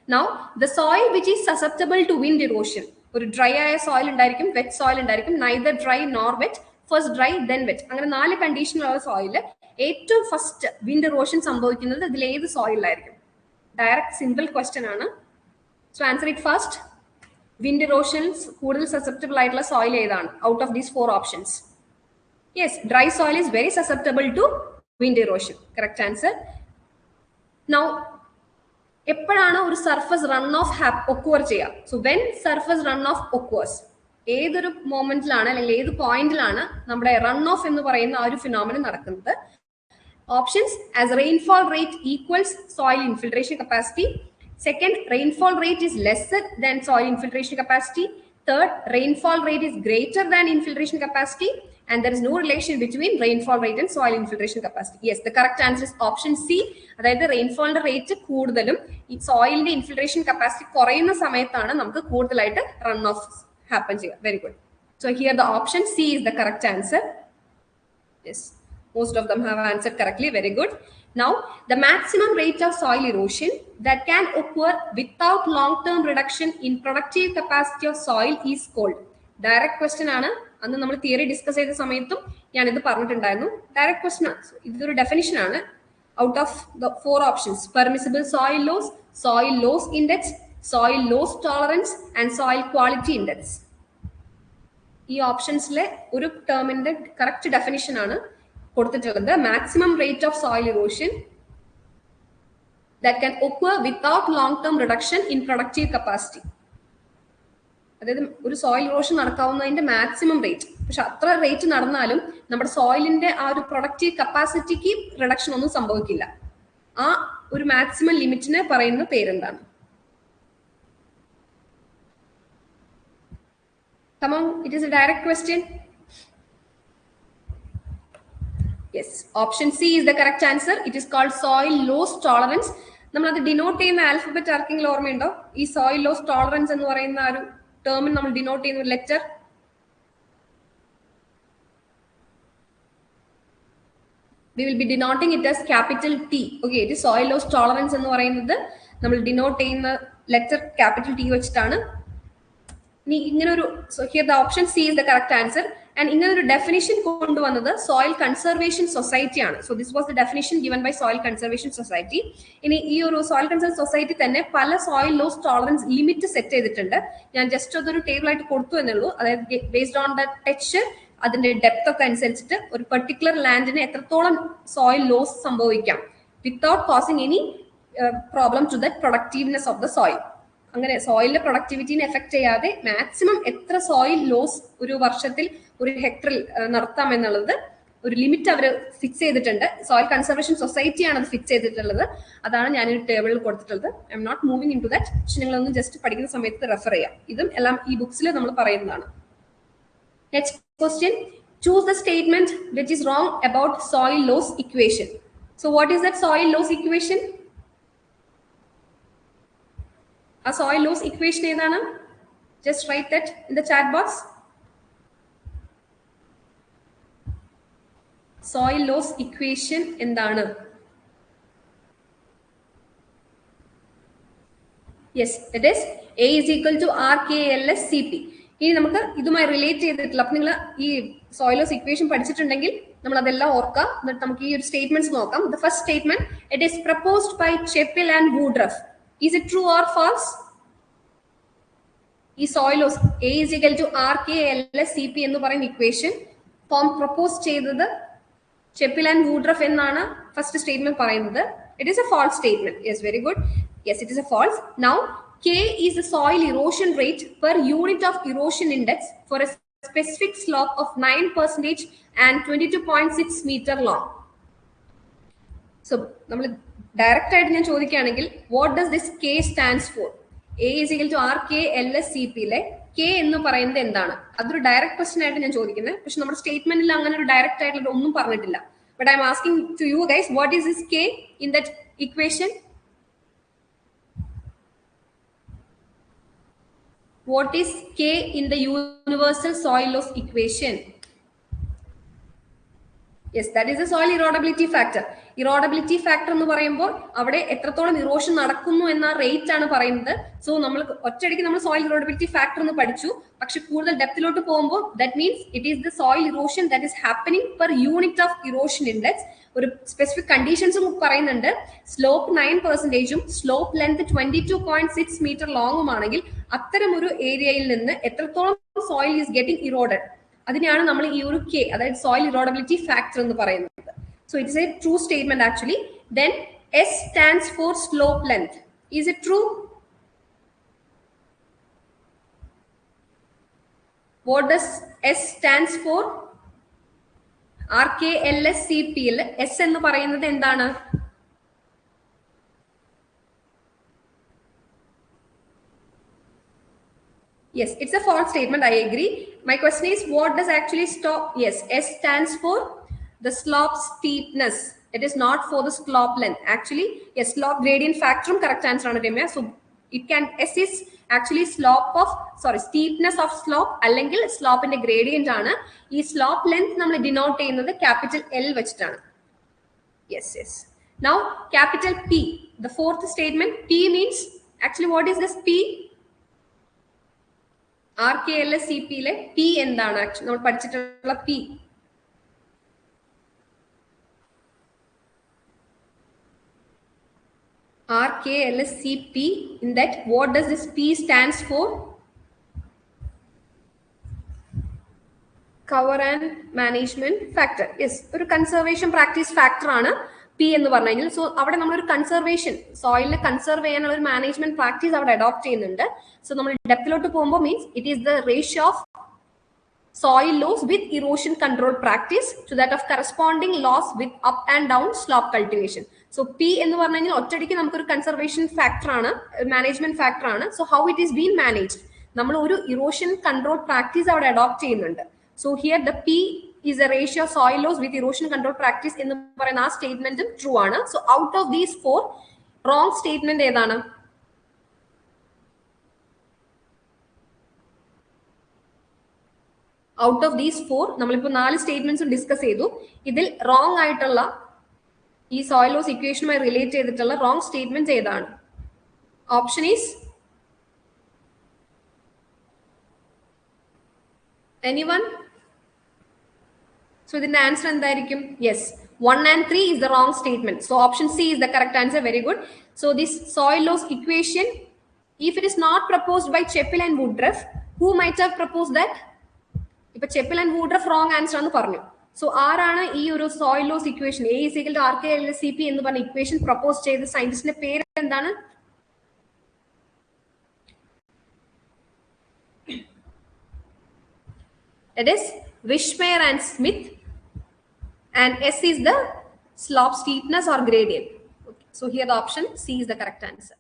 Now, the soil which is susceptible to wind erosion. ഒരു dry ആയ soil ഉണ്ടായിരിക്കും, wet soil ഉണ്ടായിരിക്കും, neither dry nor wet, first dry then wet, അങ്ങനെ 4 കണ്ടീഷനുള്ള soil ഏറ്റവും first wind erosion സംഭവിക്കുന്നത് ഇതിൽ ഏത് സോയിലായിരിക്കും? ഡയറക്റ്റ് സിമ്പിൾ ക്വസ്റ്റ്യൻ ആണ്. So answer it first. Wind erosions കൂടുതൽ സസെപ്റ്റബിൾ ആയിട്ടുള്ള സോയിൽ ഏതാണ് out of these 4 options? Yes, dry soil is very susceptible to wind erosion. Correct answer. Now, എപ്പോഴാണ് ഒരു സർഫസ് റൺ ഓഫ് ഒക്വർ ചെയ്യുക? So when surface run of occurs, ഏതൊരു മൊമെന്റിലാണ് അല്ലെങ്കിൽ ഏത് പോയിന്റിലാണ് നമ്മുടെ റൺ ഓഫ് എന്ന് പറയുന്ന ആ ഒരു ഫിനോമിനൻ നടക്കുന്നത്? Options: as rainfall rate equals soil infiltration capacity. Second, rainfall rate is lesser than soil infiltration capacity. Third, rainfall rate is greater than infiltration capacity. And there is no relation between rainfall rate and soil infiltration capacity. Yes, the correct answer is option C. അതായത് റെയിൻഫോളിന്റെ rate കൂടുതലും ഈ സോയിലിന്റെ infiltration capacity കുറയുന്ന സമയത്താണ് നമുക്ക് കൂടുതലായിട്ട് run off happen ചെയ്യുക. Very good. So here the option C is the correct answer. Yes, most of them have answered correctly. Very good. Now, the maximum rate of soil erosion that can occur without long-term reduction in productive capacity of soil is called. Direct question ആണ്. അന്ന് നമ്മൾ theory discuss ചെയ്ത സമയത്തും ഞാൻ ഇത് പറഞ്ഞിട്ടുണ്ടായിരുന്നു. Direct question ആണ്. ഇതൊരു ഡെഫിനിഷൻ ആണ്. Out of the 4 options: permissible soil loss, soil loss index, soil loss tolerance and soil quality index. ഈ ഓപ്ഷൻസിലെ ഒരു ടേമിന്റെ കറക്റ്റ് ഡെഫിനിഷൻ ആണ് കൊടുത്തിട്ടുള്ളത്. Maximum rate of soil erosion that can occur without long term reduction in productive capacity. അതായത് ഒരു soil erosion നടക്കാവുന്നതിന്റെ maximum rate. പക്ഷെ അത്ര റേറ്റ് നടന്നാലും നമ്മുടെ സോയിലിന്റെ ആ ഒരു പ്രൊഡക്റ്റീവ് കപ്പാസിറ്റിക്ക് റിഡക്ഷൻ ഒന്നും സംഭവിക്കില്ല. ആ ഒരു മാക്സിമം ലിമിറ്റിനെ പറയുന്ന പേരെന്താണ്? Come on, it is a direct question. Yes, option C is the correct answer. It is called soil loss tolerance. നമ്മൾ അത് ഡിനോട്ട് ചെയ്യുന്ന ആൽഫബറ്റ് ആർക്കെങ്കിലും ഓർമ്മയുണ്ടോ? ഈ സോയിൽ ലോസ് ടോളറൻസ് എന്ന് പറയുന്ന ഒരു ടേമിന് നമ്മൾ ഡിനോട്ട് ചെയ്യുന്ന letter we will be denoting it as capital T. Okay, it is soil loss tolerance എന്ന് പറയുന്നത് നമ്മൾ ഡിനോട്ട് ചെയ്യുന്ന ലെറ്റർ ക്യാപിറ്റൽ T വെച്ചിട്ടാണ്. ഇനി ഇങ്ങനൊരു so here the option C is the correct answer. And ഇങ്ങനൊരു ഡെഫിനിഷൻ കൊണ്ടുവന്നത് സോയിൽ കൺസർവേഷൻ സൊസൈറ്റി ആണ്. So this was the definition given by soil conservation society. ഇനി ഈ ഒരു സോയിൽ കൺസർവേഷൻ സൊസൈറ്റി തന്നെ പല soil loss tolerance limit set ചെയ്തിട്ടുണ്ട്. ഞാൻ ജസ്റ്റ് അതൊരു ടേബിൾ ആയിട്ട് കൊടുത്തു എന്നുള്ളൂ. അതായത് ബേസ്ഡ് ഓൺ ദ ടെക്സ്ചർ, അതിന്റെ ഡെപ്ത് ഒക്കെ അനുസരിച്ചിട്ട് ഒരു പെർട്ടിക്കുലർ ലാൻഡിന് എത്രത്തോളം സോയിൽ ലോസ് സംഭവിക്കാം without causing any problem to the productiveness of the soil. അങ്ങനെ സോയിലിന്റെ പ്രൊഡക്ടിവിറ്റിനെ എഫക്ട് ചെയ്യാതെ മാക്സിമം എത്ര സോയിൽ ലോസ് ഒരു വർഷത്തിൽ ഒരു ഹെക്ടറിൽ നടത്താം എന്നുള്ളത് ഒരു ലിമിറ്റ് അവർ ഫിക്സ് ചെയ്തിട്ടുണ്ട്. സോയിൽ കൺസർവേഷൻ സൊസൈറ്റിയാണ് അത് ഫിക്സ് ചെയ്തിട്ടുള്ളത്. അതാണ് ഞാൻ ഈ ടേബിളിൽ കൊടുത്തിട്ടുള്ളത്. I'm not moving into that. പക്ഷെ നിങ്ങളൊന്ന് ജസ്റ്റ് പഠിക്കുന്ന സമയത്ത് റെഫർ ചെയ്യാം. ഇതും എല്ലാം ഈ ബുക്സിൽ നമ്മൾ പറയുന്നതാണ്. Next question: choose the statement which is wrong about soil loss equation. So what is that soil loss equation? ആ സോയിൽ ലോസ് ഇക്വേഷൻ ഏതാണ്? Just write that in the chat box. Soil loss equation എന്താണ്? Yes, it is A is equal to RKLS CP. ഇനി നമുക്ക് ഇതുമായി relate ചെയ്തിട്ടില്ല. അപ്പൊ നിങ്ങൾ ഈ സോയിൽ ലോസ് ഇക്വേഷൻ പഠിച്ചിട്ടുണ്ടെങ്കിൽ നമ്മൾ അതെല്ലാം ഓർക്കാം. എന്നിട്ട് നമുക്ക് ഈ ഒരു സ്റ്റേറ്റ്മെന്റ്സ് നോക്കാം. The first statement: it is proposed by Chepil and Woodruff. Is it true or false? ഈ soil loss A is equal to RKLS CP എന്ന് പറയുന്ന ഇക്വേഷൻ പ്രപ്പോസ് ചെയ്തത് ചെപ്പിൽ ആൻഡ് വൂഡ്രഫ് എന്നാണ് ഫസ്റ്റ് സ്റ്റേറ്റ്മെന്റ് പറയുന്നത്. It is a false statement. Yes, very good. Yes, it is a false. Now K is the soil erosion rate per unit of erosion index for a specific slope of 9% and 22.6 meter long. So, നമ്മൾ direct ആയിട്ട് ഞാൻ ചോദിക്കുകയാണെങ്കിൽ what does this K stands for? A is equal to RKLS CP യിലെ K എന്ന് പറയുന്നത് എന്താണ്? അതൊരു direct question ആയിട്ട് ഞാൻ ചോദിക്കുന്നത്. പക്ഷെ നമ്മുടെ സ്റ്റേറ്റ്മെന്റിൽ അങ്ങനെ ഒരു ഡയറക്റ്റ് ആയിട്ടുള്ള ഒന്നും പറഞ്ഞിട്ടില്ല. But I'm asking to you guys, what is this K in that equation? What is K in the universal soil loss equation? Yes, that is a soil erodibility factor. Erodibility factor എന്ന് പറയുമ്പോൾ അവിടെ എത്രത്തോളം erosion നടക്കുന്നു എന്ന rate ആണ് പറയുന്നത്. So നമ്മൾ ഒറ്റയടിക്ക് നമ്മൾ സോയിൽ ഇറോഡിബിലിറ്റി ഫാക്ടർ എന്ന് പഠിച്ചു, പക്ഷെ കൂടുതൽ ഡെപ്തിലോട്ട് പോകുമ്പോൾ that means it is the soil erosion that is happening per unit of erosion index. ഒരു സ്പെസിഫിക് കണ്ടീഷൻസും പറയുന്നുണ്ട്. സ്ലോപ്പ് 9%ഉം സ്ലോപ്പ് ലെങ്ത് 22.6 മീറ്റർ ലോങ്ങുമാണെങ്കിൽ അത്തരം ഒരു ഏരിയയിൽ നിന്ന് എത്രത്തോളം സോയിൽ ഈസ് ഗെറ്റിംഗ് ഇറോഡഡ്, അതിനെയാണ് നമ്മൾ ഈ ഒരു കെ, അതായത് സോയിൽ ഇറോഡബിലിറ്റി ഫാക്ടർ എന്ന് പറയുന്നത്. So it is a true statement actually. Then S stands for slope length. Is it true? What does S stands for? RKLSCP-യിൽ എസ് എന്ന് പറയുന്നത് എന്താണ്? Yes, it's a false statement. I agree. My question is, what does actually stop? Yes, S stands for the slope steepness. It is not for the slope length. Actually, yes, slope gradient factor correct answer ആണ് Ramya. So it can, S is actually steepness of slope അല്ലെങ്കിൽ slope ന്റെ gradient ആണ്. ഈ slope length നമ്മൾ denote ചെയ്യുന്നത് capital L വെച്ചിട്ടാണ്. Yes, yes. Now capital P, the fourth statement. P means, actually what is this P? RKLSCP-യിലെ P എന്താണ്? Actually നമ്മൾ പഠിച്ചിട്ടുള്ള P. RKLSCP, in that what does this P stands for? Cover and management factor. Yes, ഒരു conservation practice factor ആണ് P എന്ന് പറഞ്ഞു കഴിഞ്ഞാൽ. So അവിടെ നമ്മളൊരു കൺസർവേഷൻ, സോയിലിനെ കൺസർവ് ചെയ്യാനുള്ള ഒരു മാനേജ്മെന്റ് പ്രാക്ടീസ് അവിടെ അഡോപ്റ്റ് ചെയ്യുന്നുണ്ട്. സോ നമ്മൾ ഡെപ്തിലോട്ട് പോകുമ്പോൾ means it is the ratio of soil loss with erosion control practice to that of corresponding loss with up and down slope cultivation. So P എന്ന് പറഞ്ഞു കഴിഞ്ഞാൽ ഒറ്റയടിക്ക് നമുക്കൊരു കൺസർവേഷൻ ഫാക്ടർ ആണ്, മാനേജ്മെന്റ് ഫാക്ടർ ആണ്. So how it is been managed, നമ്മൾ ഒരു erosion control practice അവിടെ അഡോപ്റ്റ് ചെയ്യുന്നുണ്ട്. So here the P is a ratio of soil loss with erosion control practice എന്ന് പറയുന്ന ആ സ്റ്റേറ്റ്മെന്റും ട്രൂ ആണ്. So out of these 4 wrong statement ഏതാണ്? Out of these 4 നമ്മളിപ്പോ 4 സ്റ്റേറ്റ്മെന്റ്സും ഡിസ്കസ് ചെയ്തു. ഇതിൽ റോങ് ആയിട്ടുള്ള ഈ സോയിൽ ലോസ് ഇക്വേഷനുമായി റിലേറ്റ് ചെയ്തിട്ടുള്ള റോങ് സ്റ്റേറ്റ്മെന്റ് ഏതാണ്? Option is anyone? സോ ഇതിന്റെ ആൻസർ എന്തായിരിക്കും? Yes, 1 and 3 is the wrong statement. So option C is the correct answer. Very good. So this soil loss equation, if it is not proposed by Chappell and Woodruff, who might have proposed that? ഇപ്പൊ Chappell and Woodruff wrong answer എന്ന് പറഞ്ഞു. So ആരാണ് ഈ ഒരു soil loss equation A is equal to RKLSCP എന്ന് പറഞ്ഞ equation propose ചെയ്ത സയന്റിസ്റ്റിന്റെ പേര് എന്താണ്? It is Wishmeyer and Smith, and S is the slope steepness or gradient. Okay. So here the option C is the correct answer.